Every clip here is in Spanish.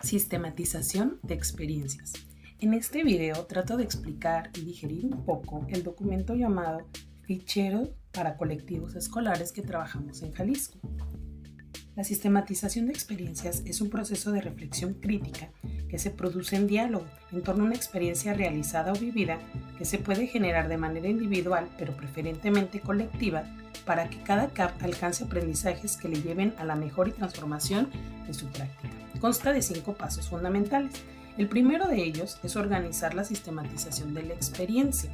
Sistematización de experiencias. En este video trato de explicar y digerir un poco el documento llamado Fichero para colectivos escolares que trabajamos en Jalisco. La sistematización de experiencias es un proceso de reflexión crítica que se produce en diálogo en torno a una experiencia realizada o vivida que se puede generar de manera individual, pero preferentemente colectiva, para que cada CAP alcance aprendizajes que le lleven a la mejora y transformación de su práctica. Consta de 5 pasos fundamentales. El primero de ellos es organizar la sistematización de la experiencia,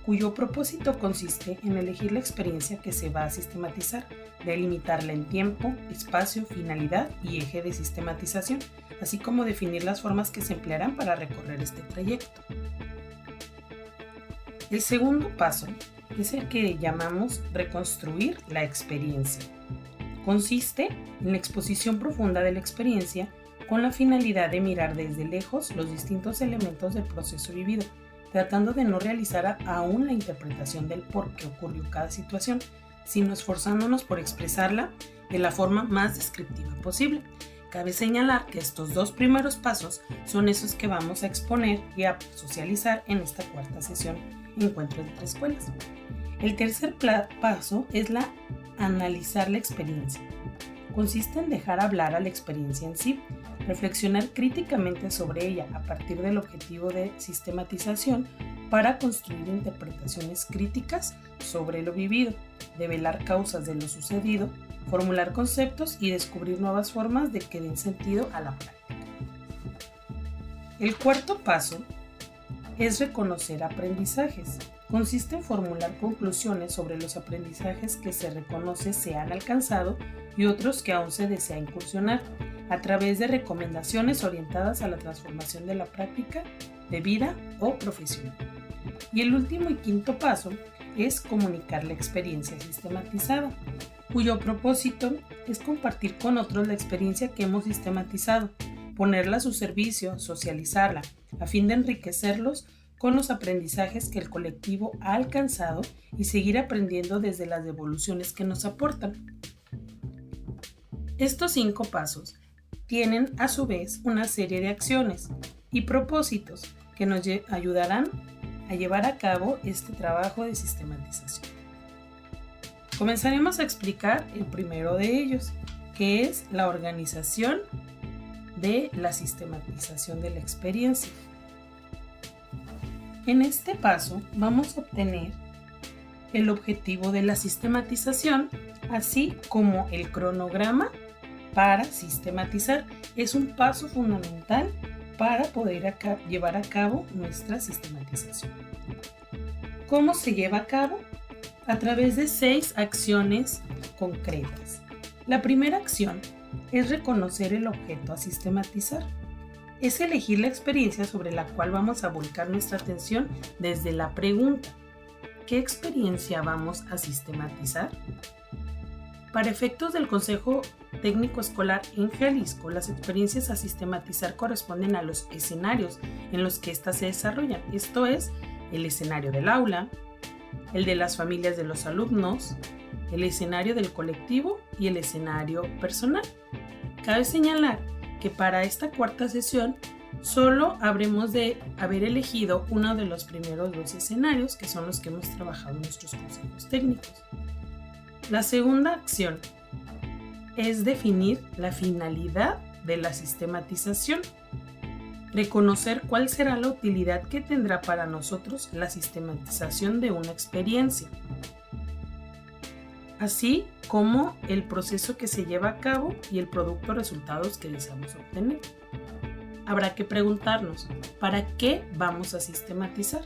cuyo propósito consiste en elegir la experiencia que se va a sistematizar, delimitarla en tiempo, espacio, finalidad y eje de sistematización, así como definir las formas que se emplearán para recorrer este trayecto. El segundo paso es el que llamamos reconstruir la experiencia. Consiste en la exposición profunda de la experiencia con la finalidad de mirar desde lejos los distintos elementos del proceso vivido, tratando de no realizar aún la interpretación del por qué ocurrió cada situación, sino esforzándonos por expresarla de la forma más descriptiva posible. Cabe señalar que estos 2 primeros pasos son esos que vamos a exponer y a socializar en esta cuarta sesión Encuentro entre Escuelas. El tercer paso es analizar la experiencia. Consiste en dejar hablar a la experiencia en sí, reflexionar críticamente sobre ella a partir del objetivo de sistematización para construir interpretaciones críticas sobre lo vivido, develar causas de lo sucedido, formular conceptos y descubrir nuevas formas de que den sentido a la práctica. El cuarto paso es reconocer aprendizajes. Consiste en formular conclusiones sobre los aprendizajes que se reconoce se han alcanzado y otros que aún se desea incursionar, a través de recomendaciones orientadas a la transformación de la práctica de vida o profesional. Y el último y quinto paso es comunicar la experiencia sistematizada, cuyo propósito es compartir con otros la experiencia que hemos sistematizado, ponerla a su servicio, socializarla, a fin de enriquecerlos con los aprendizajes que el colectivo ha alcanzado y seguir aprendiendo desde las devoluciones que nos aportan. Estos 5 pasos tienen a su vez una serie de acciones y propósitos que nos ayudarán a llevar a cabo este trabajo de sistematización. Comenzaremos a explicar el primero de ellos, que es la organización de la sistematización de la experiencia. En este paso vamos a obtener el objetivo de la sistematización, así como el cronograma para sistematizar. Es un paso fundamental para poder llevar a cabo nuestra sistematización. ¿Cómo se lleva a cabo? A través de 6 acciones concretas. La primera acción es reconocer el objeto a sistematizar. Es elegir la experiencia sobre la cual vamos a volcar nuestra atención desde la pregunta: ¿qué experiencia vamos a sistematizar? Para efectos del Consejo Técnico Escolar en Jalisco, las experiencias a sistematizar corresponden a los escenarios en los que éstas se desarrollan. Esto es, el escenario del aula, el de las familias de los alumnos, el escenario del colectivo y el escenario personal. Cabe señalar que para esta cuarta sesión solo habremos de haber elegido uno de los primeros 2 escenarios, que son los que hemos trabajado en nuestros consejos técnicos. La segunda acción es definir la finalidad de la sistematización, reconocer cuál será la utilidad que tendrá para nosotros la sistematización de una experiencia, así como el proceso que se lleva a cabo y el producto o resultados que deseamos obtener. Habrá que preguntarnos, ¿para qué vamos a sistematizar?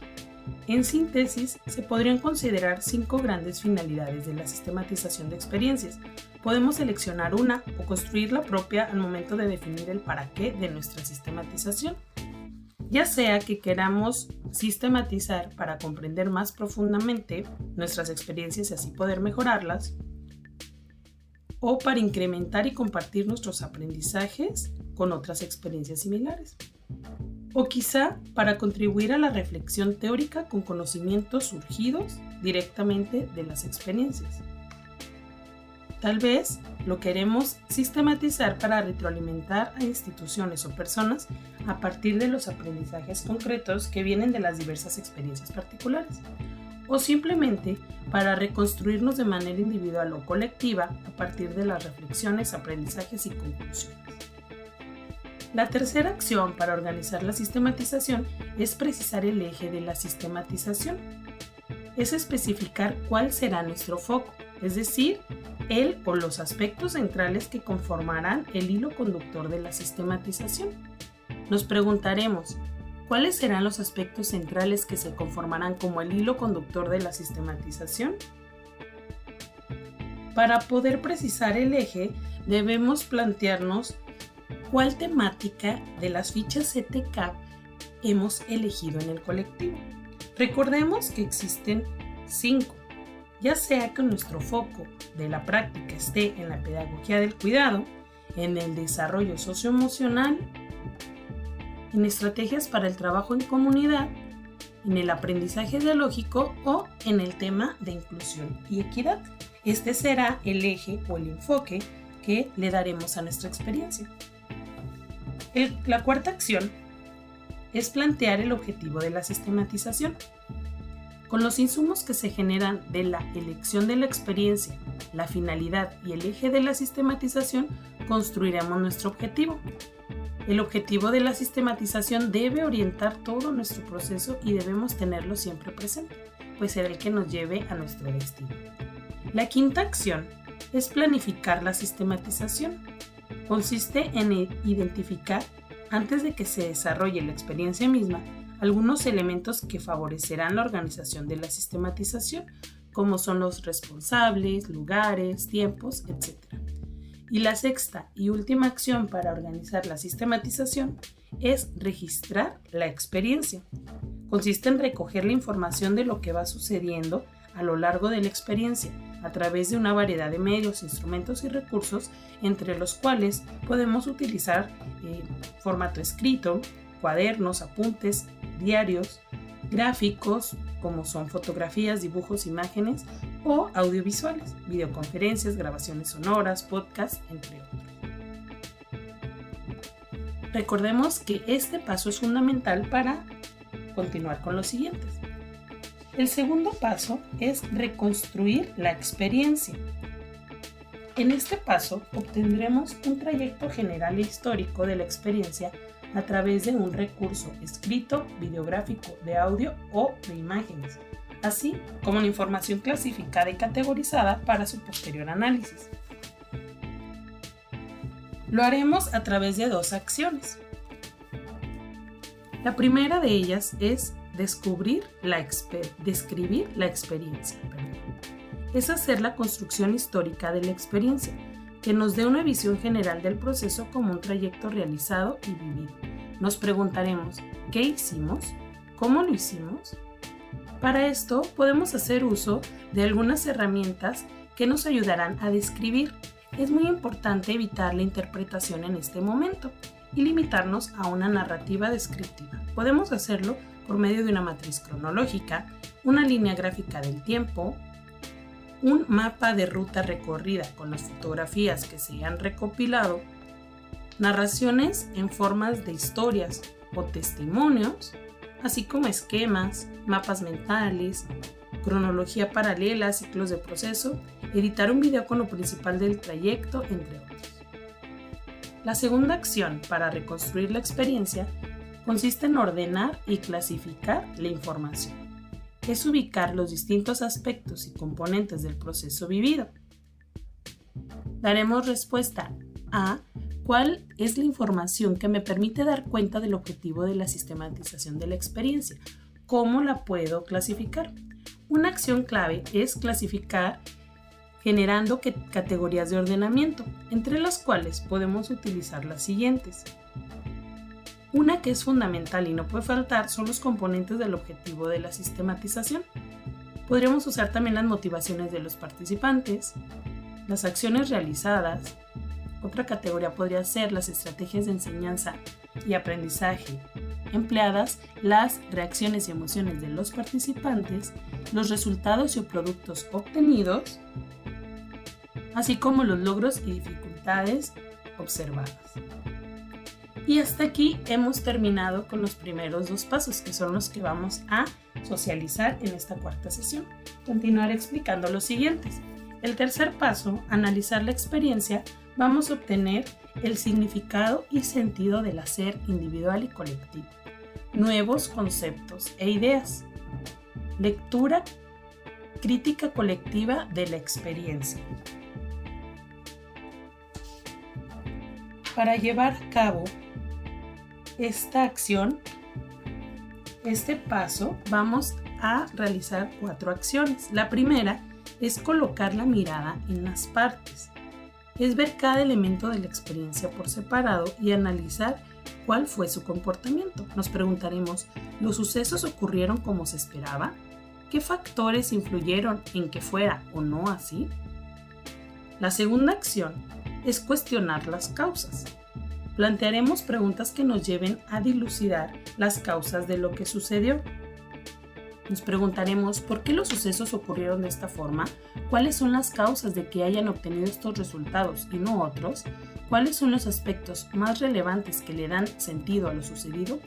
En síntesis, se podrían considerar 5 grandes finalidades de la sistematización de experiencias. Podemos seleccionar una o construir la propia al momento de definir el para qué de nuestra sistematización. Ya sea que queramos sistematizar para comprender más profundamente nuestras experiencias y así poder mejorarlas, o para incrementar y compartir nuestros aprendizajes con otras experiencias similares, o quizá para contribuir a la reflexión teórica con conocimientos surgidos directamente de las experiencias. Tal vez lo queremos sistematizar para retroalimentar a instituciones o personas a partir de los aprendizajes concretos que vienen de las diversas experiencias particulares, o simplemente para reconstruirnos de manera individual o colectiva a partir de las reflexiones, aprendizajes y conclusiones. La tercera acción para organizar la sistematización es precisar el eje de la sistematización. Es especificar cuál será nuestro foco, es decir, el o los aspectos centrales que conformarán el hilo conductor de la sistematización. Nos preguntaremos, ¿cuáles serán los aspectos centrales que se conformarán como el hilo conductor de la sistematización? Para poder precisar el eje, debemos plantearnos cuál temática de las fichas CTCAP hemos elegido en el colectivo. Recordemos que existen 5, ya sea que nuestro foco de la práctica esté en la pedagogía del cuidado, en el desarrollo socioemocional, en estrategias para el trabajo en comunidad, en el aprendizaje dialógico o en el tema de inclusión y equidad. Este será el eje o el enfoque que le daremos a nuestra experiencia. La cuarta acción es plantear el objetivo de la sistematización. Con los insumos que se generan de la elección de la experiencia, la finalidad y el eje de la sistematización, construiremos nuestro objetivo. El objetivo de la sistematización debe orientar todo nuestro proceso y debemos tenerlo siempre presente, pues será el que nos lleve a nuestro destino. La quinta acción es planificar la sistematización. Consiste en identificar, antes de que se desarrolle la experiencia misma, algunos elementos que favorecerán la organización de la sistematización, como son los responsables, lugares, tiempos, etc. Y la sexta y última acción para organizar la sistematización es registrar la experiencia. Consiste en recoger la información de lo que va sucediendo a lo largo de la experiencia, a través de una variedad de medios, instrumentos y recursos, entre los cuales podemos utilizar formato escrito, cuadernos, apuntes, diarios, gráficos, como son fotografías, dibujos, imágenes, o audiovisuales, videoconferencias, grabaciones sonoras, podcasts, entre otros. Recordemos que este paso es fundamental para continuar con los siguientes. El segundo paso es reconstruir la experiencia. En este paso obtendremos un trayecto general e histórico de la experiencia a través de un recurso escrito, videográfico, de audio o de imágenes, así como la información clasificada y categorizada para su posterior análisis. Lo haremos a través de 2 acciones. La primera de ellas es describir la experiencia. Es hacer la construcción histórica de la experiencia, que nos dé una visión general del proceso como un trayecto realizado y vivido. Nos preguntaremos, ¿qué hicimos? ¿Cómo lo hicimos? Para esto podemos hacer uso de algunas herramientas que nos ayudarán a describir. Es muy importante evitar la interpretación en este momento y limitarnos a una narrativa descriptiva. Podemos hacerlo por medio de una matriz cronológica, una línea gráfica del tiempo, un mapa de ruta recorrida con las fotografías que se han recopilado, narraciones en formas de historias o testimonios, así como esquemas, mapas mentales, cronología paralela, ciclos de proceso, editar un video con lo principal del trayecto, entre otros. La segunda acción para reconstruir la experiencia consiste en ordenar y clasificar la información. Es ubicar los distintos aspectos y componentes del proceso vivido. Daremos respuesta a cuál es la información que me permite dar cuenta del objetivo de la sistematización de la experiencia. ¿Cómo la puedo clasificar? Una acción clave es clasificar generando categorías de ordenamiento, entre las cuales podemos utilizar las siguientes. Una que es fundamental y no puede faltar son los componentes del objetivo de la sistematización. Podríamos usar también las motivaciones de los participantes, las acciones realizadas. Otra categoría podría ser las estrategias de enseñanza y aprendizaje empleadas, las reacciones y emociones de los participantes, los resultados y productos obtenidos, así como los logros y dificultades observadas. Y hasta aquí hemos terminado con los primeros 2 pasos, que son los que vamos a socializar en esta cuarta sesión. Continuaré explicando los siguientes. El tercer paso, analizar la experiencia, vamos a obtener el significado y sentido del hacer individual y colectivo, nuevos conceptos e ideas, lectura crítica colectiva de la experiencia. Para llevar a cabo esta acción, este paso, vamos a realizar 4 acciones. La primera es colocar la mirada en las partes. Es ver cada elemento de la experiencia por separado y analizar cuál fue su comportamiento. Nos preguntaremos, ¿los sucesos ocurrieron como se esperaba? ¿Qué factores influyeron en que fuera o no así? La segunda acción es cuestionar las causas. Plantearemos preguntas que nos lleven a dilucidar las causas de lo que sucedió. Nos preguntaremos por qué los sucesos ocurrieron de esta forma, cuáles son las causas de que hayan obtenido estos resultados y no otros, cuáles son los aspectos más relevantes que le dan sentido a lo sucedido.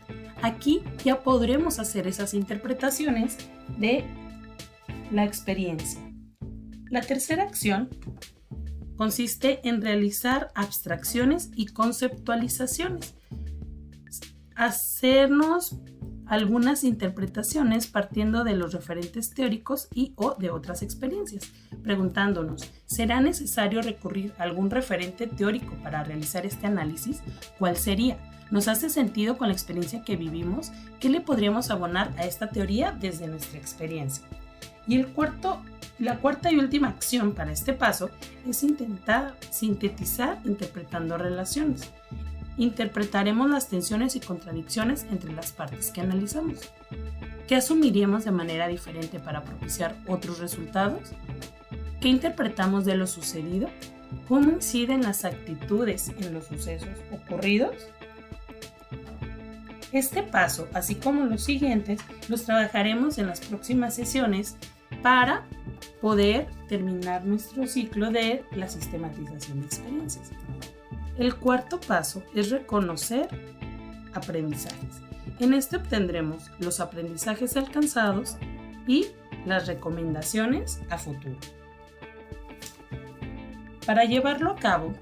Aquí ya podremos hacer esas interpretaciones de la experiencia. La tercera acción consiste en realizar abstracciones y conceptualizaciones. Hacernos algunas interpretaciones partiendo de los referentes teóricos y o de otras experiencias, preguntándonos, ¿será necesario recurrir a algún referente teórico para realizar este análisis? ¿Cuál sería? ¿Nos hace sentido con la experiencia que vivimos? ¿Qué le podríamos abonar a esta teoría desde nuestra experiencia? Y la cuarta y última acción para este paso es intentar sintetizar interpretando relaciones. Interpretaremos las tensiones y contradicciones entre las partes que analizamos. ¿Qué asumiríamos de manera diferente para propiciar otros resultados? ¿Qué interpretamos de lo sucedido? ¿Cómo inciden las actitudes en los sucesos ocurridos? Este paso, así como los siguientes, los trabajaremos en las próximas sesiones para poder terminar nuestro ciclo de la sistematización de experiencias. El cuarto paso es reconocer aprendizajes. En este obtendremos los aprendizajes alcanzados y las recomendaciones a futuro. Para llevarlo a cabo,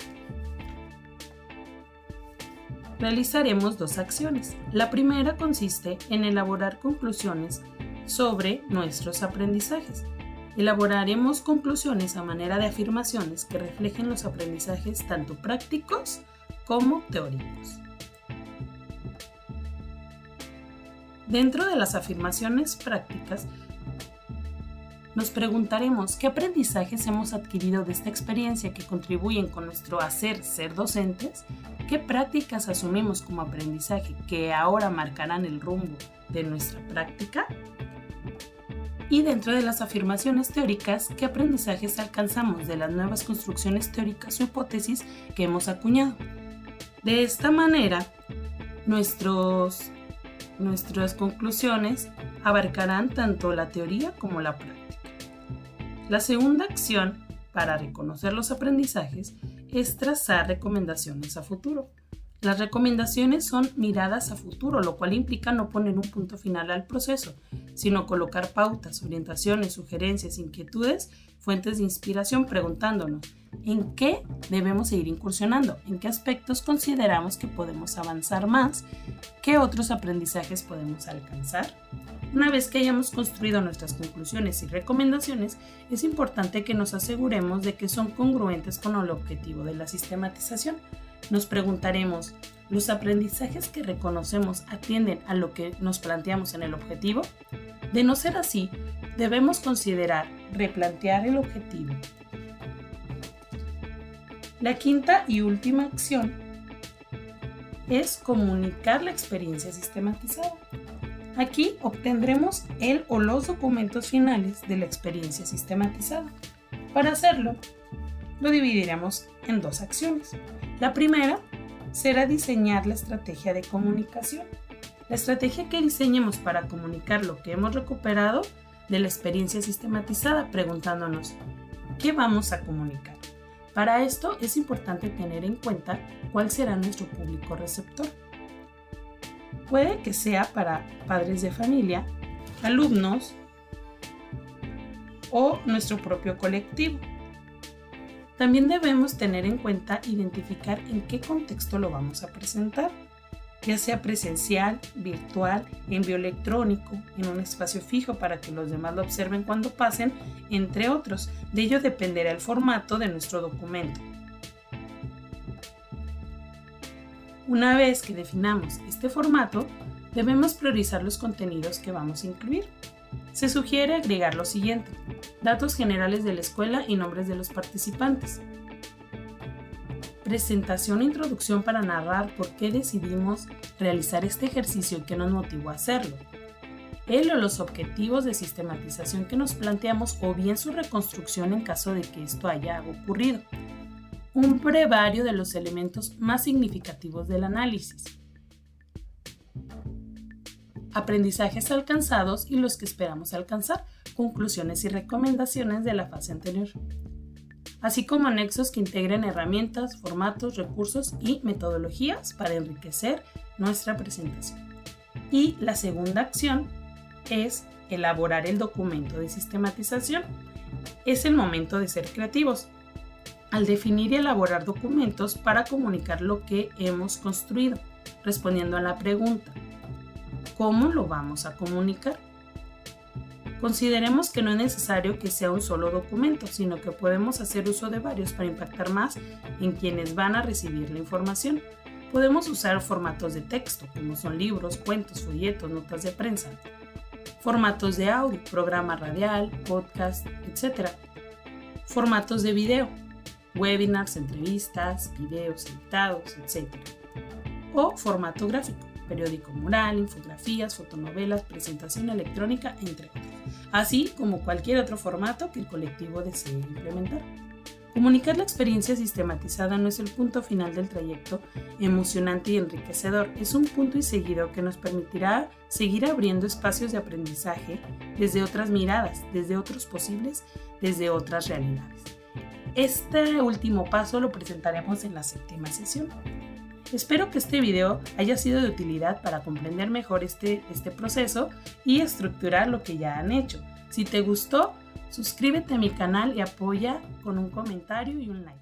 realizaremos 2 acciones. La primera consiste en elaborar conclusiones sobre nuestros aprendizajes. Elaboraremos conclusiones a manera de afirmaciones que reflejen los aprendizajes tanto prácticos como teóricos. Dentro de las afirmaciones prácticas, nos preguntaremos qué aprendizajes hemos adquirido de esta experiencia que contribuyen con nuestro ser docentes, qué prácticas asumimos como aprendizaje que ahora marcarán el rumbo de nuestra práctica. Y dentro de las afirmaciones teóricas, ¿qué aprendizajes alcanzamos de las nuevas construcciones teóricas o hipótesis que hemos acuñado? De esta manera, nuestras conclusiones abarcarán tanto la teoría como la práctica. La segunda acción para reconocer los aprendizajes es trazar recomendaciones a futuro. Las recomendaciones son miradas a futuro, lo cual implica no poner un punto final al proceso, sino colocar pautas, orientaciones, sugerencias, inquietudes, fuentes de inspiración, preguntándonos en qué debemos seguir incursionando, en qué aspectos consideramos que podemos avanzar más, qué otros aprendizajes podemos alcanzar. Una vez que hayamos construido nuestras conclusiones y recomendaciones, es importante que nos aseguremos de que son congruentes con el objetivo de la sistematización. Nos preguntaremos, ¿los aprendizajes que reconocemos atienden a lo que nos planteamos en el objetivo? De no ser así, debemos considerar replantear el objetivo. La quinta y última acción es comunicar la experiencia sistematizada. Aquí obtendremos el o los documentos finales de la experiencia sistematizada. Para hacerlo, lo dividiremos en 2 acciones. La primera será diseñar la estrategia de comunicación. La estrategia que diseñemos para comunicar lo que hemos recuperado de la experiencia sistematizada, preguntándonos, ¿qué vamos a comunicar? Para esto es importante tener en cuenta cuál será nuestro público receptor. Puede que sea para padres de familia, alumnos o nuestro propio colectivo. También debemos tener en cuenta identificar en qué contexto lo vamos a presentar, ya sea presencial, virtual, en bioelectrónico, en un espacio fijo para que los demás lo observen cuando pasen, entre otros. De ello dependerá el formato de nuestro documento. Una vez que definamos este formato, debemos priorizar los contenidos que vamos a incluir. Se sugiere agregar lo siguiente: datos generales de la escuela y nombres de los participantes. Presentación e introducción para narrar por qué decidimos realizar este ejercicio y qué nos motivó a hacerlo. El o los objetivos de sistematización que nos planteamos o bien su reconstrucción en caso de que esto haya ocurrido. Un brevario de los elementos más significativos del análisis. Aprendizajes alcanzados y los que esperamos alcanzar, conclusiones y recomendaciones de la fase anterior, así como anexos que integren herramientas, formatos, recursos y metodologías para enriquecer nuestra presentación. Y la segunda acción es elaborar el documento de sistematización. Es el momento de ser creativos al definir y elaborar documentos para comunicar lo que hemos construido, respondiendo a la pregunta: ¿cómo lo vamos a comunicar? Consideremos que no es necesario que sea un solo documento, sino que podemos hacer uso de varios para impactar más en quienes van a recibir la información. Podemos usar formatos de texto, como son libros, cuentos, folletos, notas de prensa, formatos de audio, programa radial, podcast, etc. Formatos de video, webinars, entrevistas, videos editados, etc. O formato gráfico, periódico mural, infografías, fotonovelas, presentación electrónica, entre otros, así como cualquier otro formato que el colectivo desee implementar. Comunicar la experiencia sistematizada no es el punto final del trayecto emocionante y enriquecedor, es un punto y seguido que nos permitirá seguir abriendo espacios de aprendizaje desde otras miradas, desde otros posibles, desde otras realidades. Este último paso lo presentaremos en la 7ª sesión. Espero que este video haya sido de utilidad para comprender mejor este proceso y estructurar lo que ya han hecho. Si te gustó, suscríbete a mi canal y apoya con un comentario y un like.